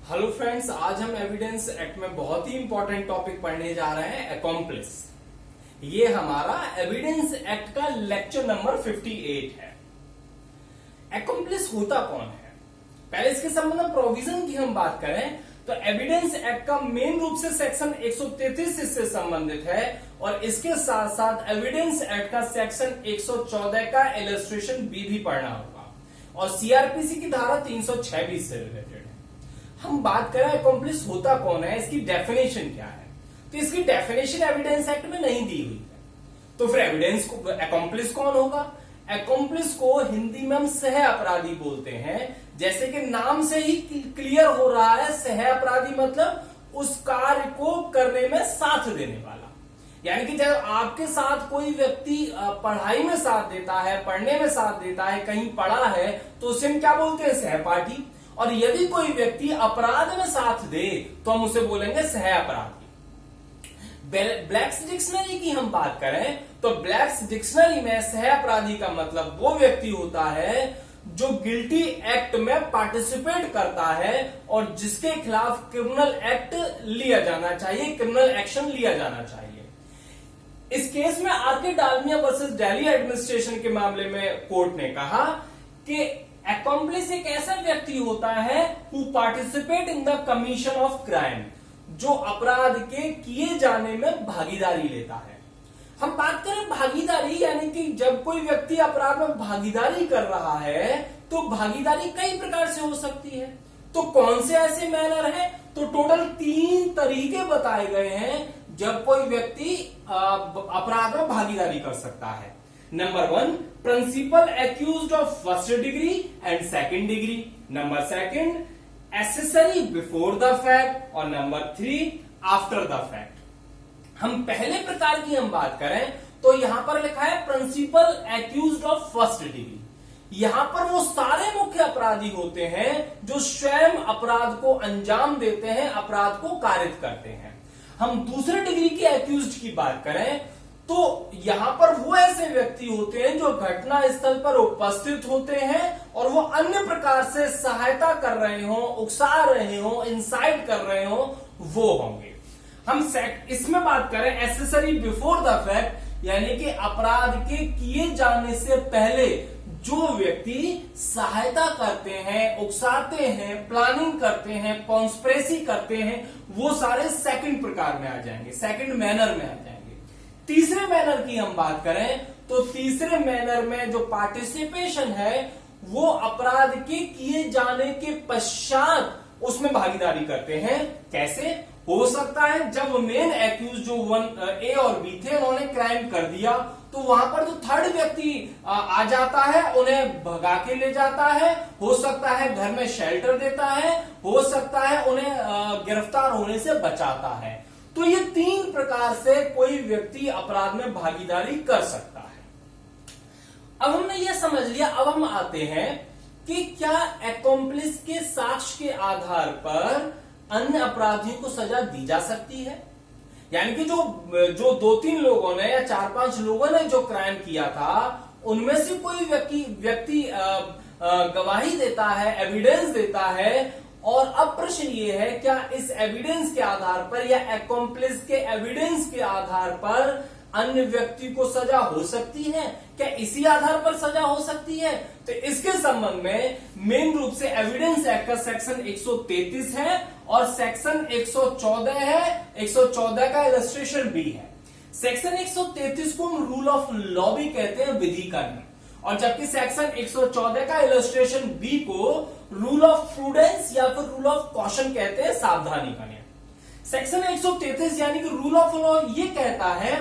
Hello friends, आज हम evidence act में बहुत ही इंपॉर्टेंट टॉपिक पढ़ने जा रहे हैं, अकॉम्प्लिस। ये हमारा एविडेंस एक्ट का लेक्चर नंबर 58 है। अकॉम्प्लिस होता कौन है? पहले इसके संबंध में प्रोविजन की हम बात करें तो एविडेंस एक्ट का मेन रूप से सेक्शन 133 इससे संबंधित है और इसके साथ साथ एविडेंस एक्ट का सेक्शन 114 का इलस्ट्रेशन भी पढ़ना होगा और सीआरपीसी की धारा 306 भी इससे रिलेटेड है। हम बात करें अकॉम्प्लिस होता कौन है, इसकी डेफिनेशन क्या है, तो इसकी डेफिनेशन एविडेंस एक्ट में नहीं दी हुई है। तो फिर एविडेंस को अकॉम्प्लिस कौन होगा? अकॉम्प्लिस को हिंदी में हम सह अपराधी बोलते हैं। जैसे कि नाम से ही क्लियर हो रहा है, सह अपराधी मतलब उस कार्य को करने में साथ देने वाला। यानी कि जब आपके साथ कोई व्यक्ति पढ़ाई में साथ देता है, पढ़ने में साथ देता है, कहीं पढ़ा है, तो उसे हम क्या बोलते हैं? सहपाठी। और यदि कोई व्यक्ति अपराध में साथ दे तो हम उसे बोलेंगे सह अपराधी। ब्लैक्स डिक्शनरी की हम बात करें तो ब्लैक्स डिक्शनरी में सह अपराधी का मतलब वो व्यक्ति होता है जो गिल्टी एक्ट में पार्टिसिपेट करता है और जिसके खिलाफ क्रिमिनल एक्ट लिया जाना चाहिए, क्रिमिनल एक्शन लिया जाना चाहिए। इस केस में RK Dalmia versus Delhi administration के मामले में कोर्ट ने कहा कि अकॉम्प्लिस एक ऐसा व्यक्ति होता है who participate in the commission of crime, जो अपराध के किए जाने में भागीदारी लेता है। हम बात करें भागीदारी, यानी कि जब कोई व्यक्ति अपराध में भागीदारी कर रहा है तो भागीदारी कई प्रकार से हो सकती है। तो कौन से ऐसे मैनर है? तो टोटल 3 तरीके बताए गए हैं जब कोई व्यक्ति अपराध में भागीदारी कर सकता है। Number 1, principal accused of first degree and second degree. Number 2, accessory before the fact. और नंबर 3, आफ्टर द फैक्ट। हम पहले प्रकार की हम बात करें तो यहां पर लिखा है principal accused of first degree. यहां पर वो सारे मुख्य अपराधी होते हैं जो स्वयं अपराध को अंजाम देते हैं, अपराध को कारित करते हैं। हम दूसरे डिग्री के एक्यूज्ड की बात करें तो यहां पर वो ऐसे व्यक्ति होते हैं जो घटना स्थल पर उपस्थित होते हैं और वो अन्य प्रकार से सहायता कर रहे हो, उकसा रहे हो, इंसाइट कर रहे हो, वो होंगे। हम इसमें बात करें एसेसरी बिफोर द फैक्ट, यानी कि अपराध के किए जाने से पहले जो व्यक्ति सहायता करते हैं, उकसाते हैं, प्लानिंग करते हैं, कॉन्स्पिरेसी करते हैं, वो सारे सेकंड प्रकार में आ जाएंगे, सेकंड मैनर में आ जाएंगे। तीसरे मैनर की हम बात करें तो तीसरे मैनर में जो पार्टिसिपेशन है वो अपराध के किए जाने के पश्चात उसमें भागीदारी करते हैं। कैसे हो सकता है? जब मेन एक्यूज जो ए और बी थे उन्होंने क्राइम कर दिया तो वहां पर जो थर्ड व्यक्ति आ जाता है, उन्हें भगा के ले जाता है, हो सकता है घर में शेल्टर देता है, हो सकता है उन्हें गिरफ्तार होने से बचाता है। तो ये 3 प्रकार से कोई व्यक्ति अपराध में भागीदारी कर सकता है। अब हमने ये समझ लिया, अब हम आते हैं कि क्या अकॉम्प्लिस के साक्ष्य के आधार पर अन्य अपराधियों को सजा दी जा सकती है? यानी कि जो 2-3 लोगों ने या 4-5 लोगों ने जो क्राइम किया था उनमें से कोई व्यक्ति गवाही देता है, एविडेंस देता है, और अब प्रश्न ये है क्या इस एविडेंस के आधार पर या अकॉम्प्लिस के एविडेंस के आधार पर अन्य व्यक्ति को सजा हो सकती है? क्या इसी आधार पर सजा हो सकती है? तो इसके संबंध में मेन रूप से एविडेंस एक्ट का सेक्शन 133 है और सेक्शन 114 है, 114 का इलस्ट्रेशन भी है। सेक्शन 133 को हम रूल ऑफ लॉ भी कहते हैं, विधि का नियम, और जबकि सेक्शन 114 का इलस्ट्रेशन बी को रूल ऑफ प्रूडेंस या फिर रूल ऑफ कॉशन कहते हैं, सावधानी का नियम। सेक्शन 133 यानी कि रूल ऑफ लॉ ये कहता है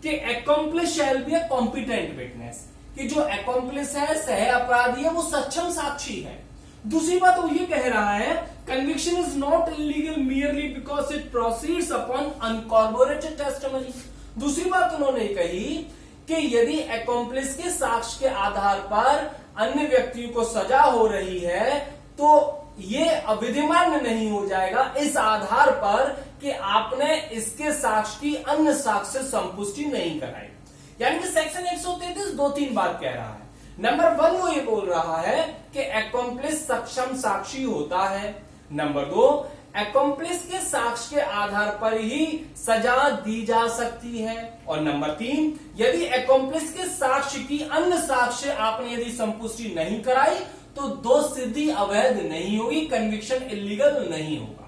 कि accomplish shall be a competent witness, कि जो अकॉम्प्लिस है, सह अपराधी है, वो सक्षम साक्षी है। दूसरी बात वो ये कह रहा है conviction is not illegal merely because it proceeds upon uncorroborated testimony. दूसरी बात उन्होंने कही कि यदि अकॉम्प्लिस के साक्ष्य के आधार पर अन्य व्यक्तियों को सजा हो रही है तो ये अविधिमान्य नहीं हो जाएगा इस आधार पर कि आपने इसके साक्ष्य की अन्य साक्ष्य से संपुष्टि नहीं कराई। यानी कि सेक्शन 133 2-3 बात कह रहा है। नंबर 1 वो ये बोल रहा है कि अकॉम्प्लिस सक्षम साक्षी होता है। नंबर 2, अकॉम्प्लिस के साक्ष्य के आधार पर ही सजा दी जा सकती है। और नंबर 3, यदि अकॉम्प्लिस के साक्ष्य की अन्य साक्ष्य आपने यदि संपुष्टि नहीं कराई तो दोष सिद्धि अवैध नहीं होगी, कन्विक्शन इलीगल नहीं होगा।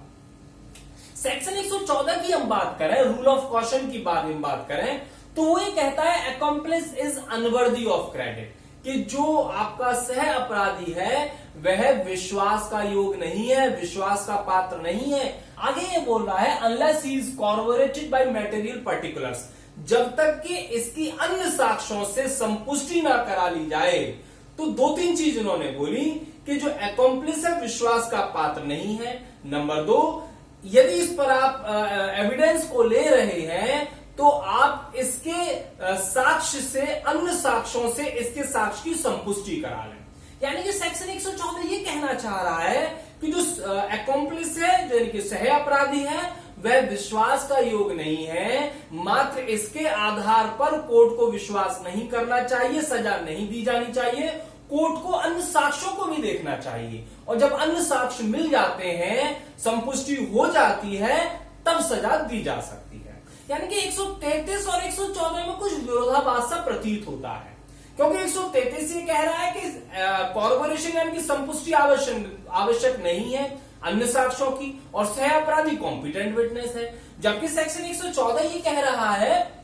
सेक्शन 114 की हम बात करें, रूल ऑफ कॉशन की बारे में बात करें, तो वो ये कहता है accomplish is unworthy of credit, कि जो आपका सह अपराधी है वह विश्वास का योग नहीं है, विश्वास का पात्र नहीं है। आगे ये बोल रहा है unless he is corroborated by material particulars, जब तक कि इसकी अन्य साक्ष्यों से संपुष्टि ना करा ली जाए। तो 2-3 चीज उन्होंने बोली कि जो अकॉम्प्लिस है विश्वास का पात्र नहीं है। नंबर 2, यदि इस पर आप एविडेंस को ले रहे हैं तो आप इसके साक्ष्य से, अन्य साक्ष्यों से इसके साक्ष्य की संपुष्टि करा लें। यानी कि सेक्शन 114 ये कहना चाह रहा है कि जो अकॉम्प्लिस है, यानी कि सह अपराधी है, वह विश्वास का योग नहीं है, मात्र इसके आधार पर कोर्ट को विश्वास नहीं करना चाहिए, सजा नहीं दी जानी चाहिए, कोर्ट को अन्य साक्ष्यों को भी देखना चाहिए। और जब अन्य साक्ष्य मिल जाते हैं, संपुष्टि हो जाती है, तब सजा दी जा सकती है। यानी कि 133 और 114 में कुछ विरोधाभास सा प्रतीत होता है, क्योंकि 133 ये कह रहा है कि कॉर्पोरेशन यानी कि संपुष्टि आवश्यक नहीं है अन्य साक्ष्यों की, और सह अपराधी कॉम्पिटेंट विटनेस है। जबकि सेक्शन 114 ये कह रहा है,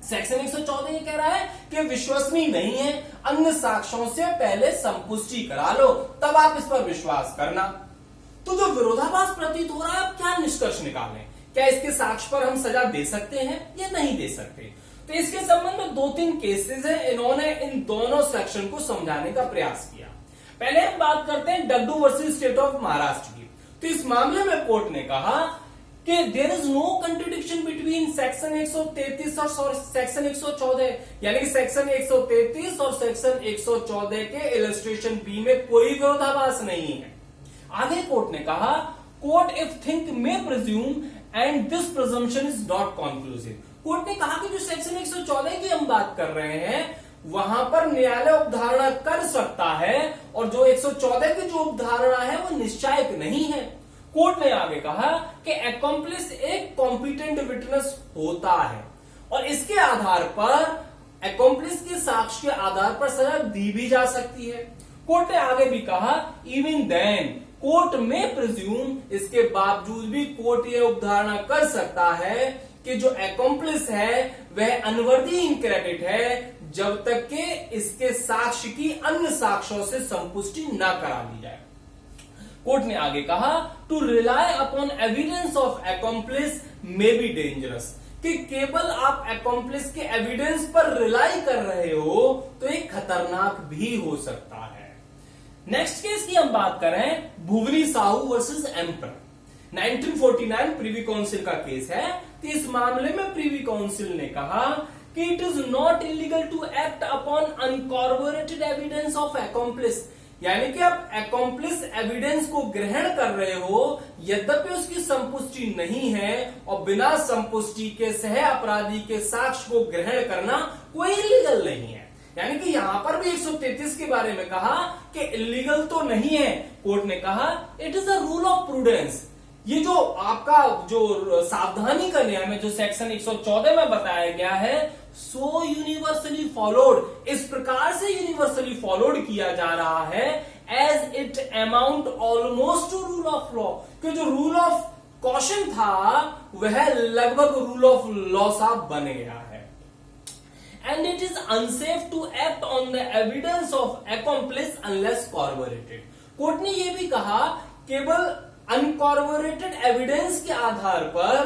सेक्शन 114 ये कह रहा है कि विश्वसनीय नहीं है, अन्य साक्ष्यों से पहले संपुष्टि करा लो, तब आप इस पर विश्वास करना। तो जो विरोधाभास प्रतीत हो रहा है, आप क्या निष्कर्ष निकालें? क्या इसके साक्ष्य पर हम सजा दे सकते हैं या नहीं दे सकते? तो इसके संबंध में 2-3 केसेस हैं, इन्होंने इन दोनों सेक्शन को समझाने का प्रयास किया। पहले हम बात करते हैं Daddu versus state of Maharashtra की। तो इस मामले में कोर्ट ने कहा कि there is no contradiction between section 133 और सेक्शन 114, यानी कि सेक्शन 133 और सेक्शन 114 के इलस्ट्रेशन बी में कोई विरोधाभास नहीं है। आगे कोर्ट ने कहा court if think may presume and this presumption is not conclusive. Court ने कहा कि जो सेक्शन 114 की हम बात कर रहे हैं, वहां पर न्यायालय उपधारणा कर सकता है, और जो 114 की जो उपधारणा है वो निश्चायक नहीं है। कोर्ट ने आगे कहा कि अकॉम्प्लिस एक कॉम्पिटेंट विटनेस होता है, और इसके आधार पर अकॉम्प्लिस के साक्ष्य के आधार पर सजा दी भी जा सकती है। कोर्ट ने आगे भी कहा इवन देन कोर्ट में प्रिज्यूम, इसके बावजूद भी कोर्ट ये उपधारणा कर सकता है कि जो अकॉम्प्लिस है वह अनवर्दी इन क्रेडिट है, जब तक कि इसके साक्ष्य की अन्य साक्ष्यों से संपुष्टि न करा ली जाए। कोर्ट ने आगे कहा to rely upon evidence of accomplice may be dangerous, कि केवल आप अकॉम्प्लिस के एविडेंस पर रिलाई कर रहे हो तो ये खतरनाक भी हो सकता है। नेक्स्ट केस की हम बात करें, भुवरी Sahu versus emperor, 1949 Privi council का केस है। तो इस मामले में प्रीवी काउंसिल ने कहा कि it is not illegal to act upon uncorroborated evidence of accomplice, यानी कि आप अकॉम्प्लिस एविडेंस को ग्रहण कर रहे हो, यद्यपि उसकी संपुष्टि नहीं है, और बिना संपुष्टि के सह अपराधी के साक्ष्य को ग्रहण करना कोई इलीगल नहीं है। यानी कि यहां पर भी 133 के बारे में कहा कि इलीगल तो नहीं है। कोर्ट ने कहा it is a rule of prudence, ये जो आपका जो सावधानी का नियम है जो सेक्शन 114 में बताया गया है, सो यूनिवर्सली फॉलोड, इस प्रकार से यूनिवर्सली फॉलोड किया जा रहा है as it amount almost to rule of law, कि जो रूल ऑफ कॉशन था वह लगभग रूल ऑफ लॉ सा बन गया है। And it is unsafe to act on the evidence of accomplice unless corroborated. Court ने यह भी कहा केवल अनकॉर्बोरेटेड एविडेंस के आधार पर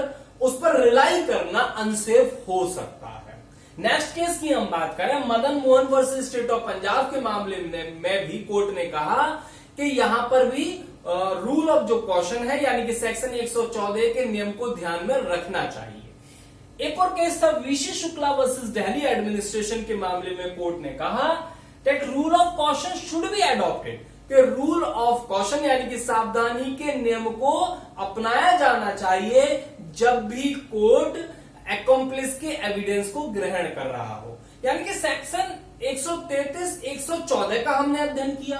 उस पर रिलाई करना अनसेफ हो सकता है। नेक्स्ट केस की हम बात करें, Madan Mohan versus state of Punjab के मामले में भी कोर्ट ने कहा कि यहां पर भी रूल ऑफ जो कॉशन है, यानी कि सेक्शन 114 के नियम को ध्यान में रखना चाहिए। एक और केस था VC Shukla versus Delhi administration के मामले में कोर्ट ने कहा that rule of caution should be adopted, कि रूल ऑफ कॉशन यानी कि सावधानी के नियम को अपनाया जाना चाहिए जब भी कोर्ट अकॉम्प्लिस के एविडेंस को ग्रहण कर रहा हो। यानी कि सेक्शन 133, 114 का हमने अध्ययन किया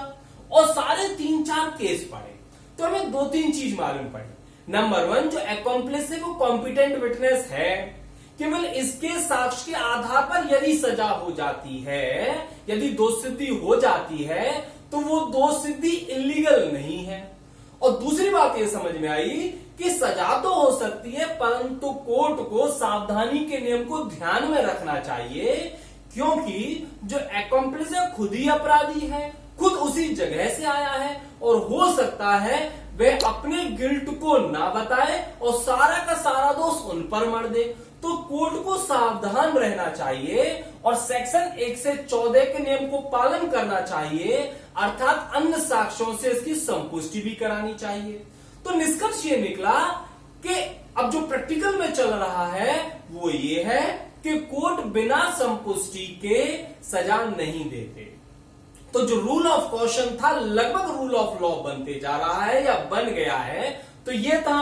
और सारे 3-4 केस पढ़े। तो हमें 2-3 चीज मालूम पड़ी। नंबर 1, जो अकॉम्प्लिस है वो कॉम्पिटेंट विटनेस है, केवल इसके साक्ष्य के आधार पर यदि सजा हो जाती है, यदि दोष सिद्धि हो जाती है तो वो दोष सिद्धि इलीगल नहीं है। और दूसरी बात ये समझ में आई कि सजा तो हो सकती है परंतु कोर्ट को सावधानी के नियम को ध्यान में रखना चाहिए, क्योंकि जो अकॉम्प्लिस है खुद ही अपराधी है, खुद उसी जगह से आया है और हो सकता है वह अपने गिल्ट को ना बताए और सारा का सारा दोष उन पर मर दे। तो कोर्ट को सावधान रहना चाहिए और सेक्शन 1 से 14 के नियम को पालन करना चाहिए, अर्थात अन्य साक्ष्यों से इसकी संपुष्टि भी करानी चाहिए। तो निष्कर्ष ये निकला कि अब जो प्रैक्टिकल में चल रहा है वो ये है कि कोर्ट बिना संपुष्टि के सजा नहीं देते। तो जो रूल ऑफ कॉशन था लगभग रूल ऑफ लॉ बनते जा रहा है या बन गया है। तो ये था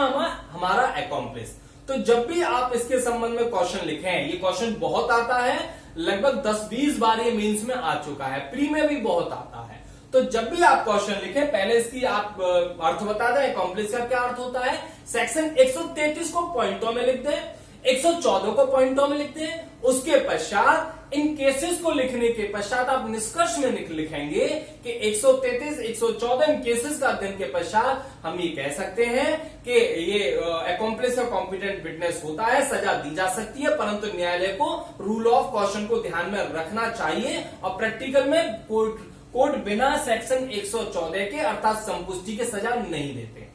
हमारा अकॉम्प्लिस। तो जब भी आप इसके संबंध में क्वेश्चन लिखें, ये क्वेश्चन बहुत आता है, लगभग 10-20 बार ये मेंस में आ चुका है, प्री में भी बहुत आता है। तो जब भी आप क्वेश्चन लिखें पहले इसकी आप अर्थ बता दें, अकॉम्प्लिस का क्या अर्थ होता है। सेक्शन 133 को पॉइंटों में लिख दें, 114 को पॉइंटों में लिखते हैं। उसके पश्चात इन केसेस को लिखने के पश्चात आप निष्कर्ष में लिखेंगे कि 133, 114 इन केसेस का अध्ययन के पश्चात हम ये कह सकते हैं कि ये अकॉम्प्लिस और कॉम्पिटेंट विटनेस होता है, सजा दी जा सकती है, परंतु न्यायालय को रूल ऑफ कॉशन को ध्यान में रखना चाहिए और प्रैक्टिकल में कोर्ट बिना सेक्शन 114 के अर्थात संपुष्टि के सजा नहीं देते।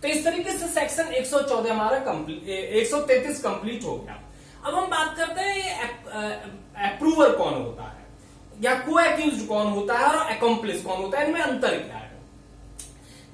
तो इस तरीके से सेक्शन 114 हमारा 133 कंप्लीट हो गया। अब हम बात करते हैं अप्रूवर कौन होता है या को एक्यूज्ड कौन होता है और अकॉम्प्लिस कौन होता है, इनमें अंतर क्या है।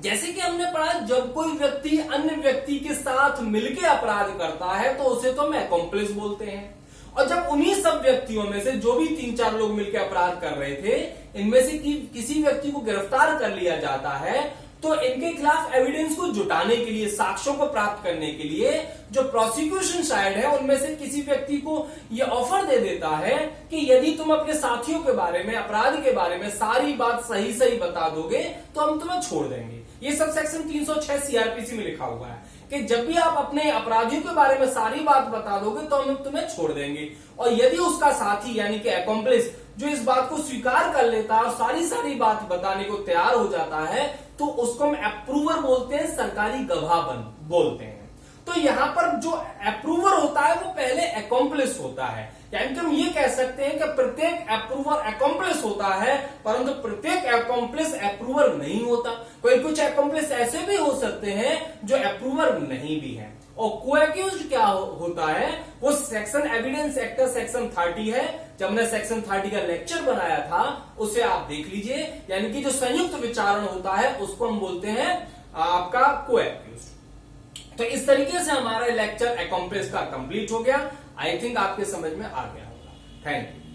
जैसे कि हमने पढ़ा, जब कोई व्यक्ति अन्य व्यक्ति के साथ मिलकर अपराध करता है तो उसे तो हम अकॉम्प्लिस बोलते हैं। और जब उन्हीं सब व्यक्तियों में से जो भी 3-4 लोग मिलकर अपराध कर रहे थे, इनमें से किसी व्यक्ति को गिरफ्तार कर लिया जाता है तो इनके खिलाफ एविडेंस को जुटाने के लिए, साक्ष्यों को प्राप्त करने के लिए जो प्रोसिक्यूशन साइड है उनमें से किसी व्यक्ति को यह ऑफर दे देता है कि यदि तुम अपने साथियों के बारे में, अपराध के बारे में सारी बात सही सही बता दोगे तो हम तुम्हें छोड़ देंगे। ये सब सेक्शन 306 सीआरपीसी में लिखा हुआ है कि जब भी आप अपने अपराधियों के बारे में सारी बात बता दोगे तो हम तुम्हें छोड़ देंगे। और यदि उसका साथी यानी कि अकॉम्प्लिस जो इस बात को स्वीकार कर लेता है और सारी बात बताने को तैयार हो जाता है तो उसको हम अप्रूवर बोलते हैं, सरकारी गवाह बोलते हैं। तो यहां पर जो अप्रूवर होता है वो पहले अकॉम्प्लिस होता है, यानी कि हम ये कह सकते हैं कि प्रत्येक अप्रूवर अकॉम्प्लिस होता है परंतु प्रत्येक अकॉम्प्लिस अप्रूवर नहीं होता। कोई कुछ अकॉम्प्लिस ऐसे भी हो सकते हैं जो अप्रूवर नहीं भी है। और को एक्यूज्ड क्या होता है, वो सेक्शन एविडेंस एक्ट सेक्शन 30 है। जब हमने सेक्शन 30 का लेक्चर बनाया था उसे आप देख लीजिए, यानी कि जो संयुक्त विचारण होता है उसको हम बोलते हैं आपका को एक्यूज्ड। तो इस तरीके से हमारा लेक्चर अकॉम्प्लिस का कंप्लीट हो गया। आई थिंक आपके समझ में आ गया होगा। Thank you.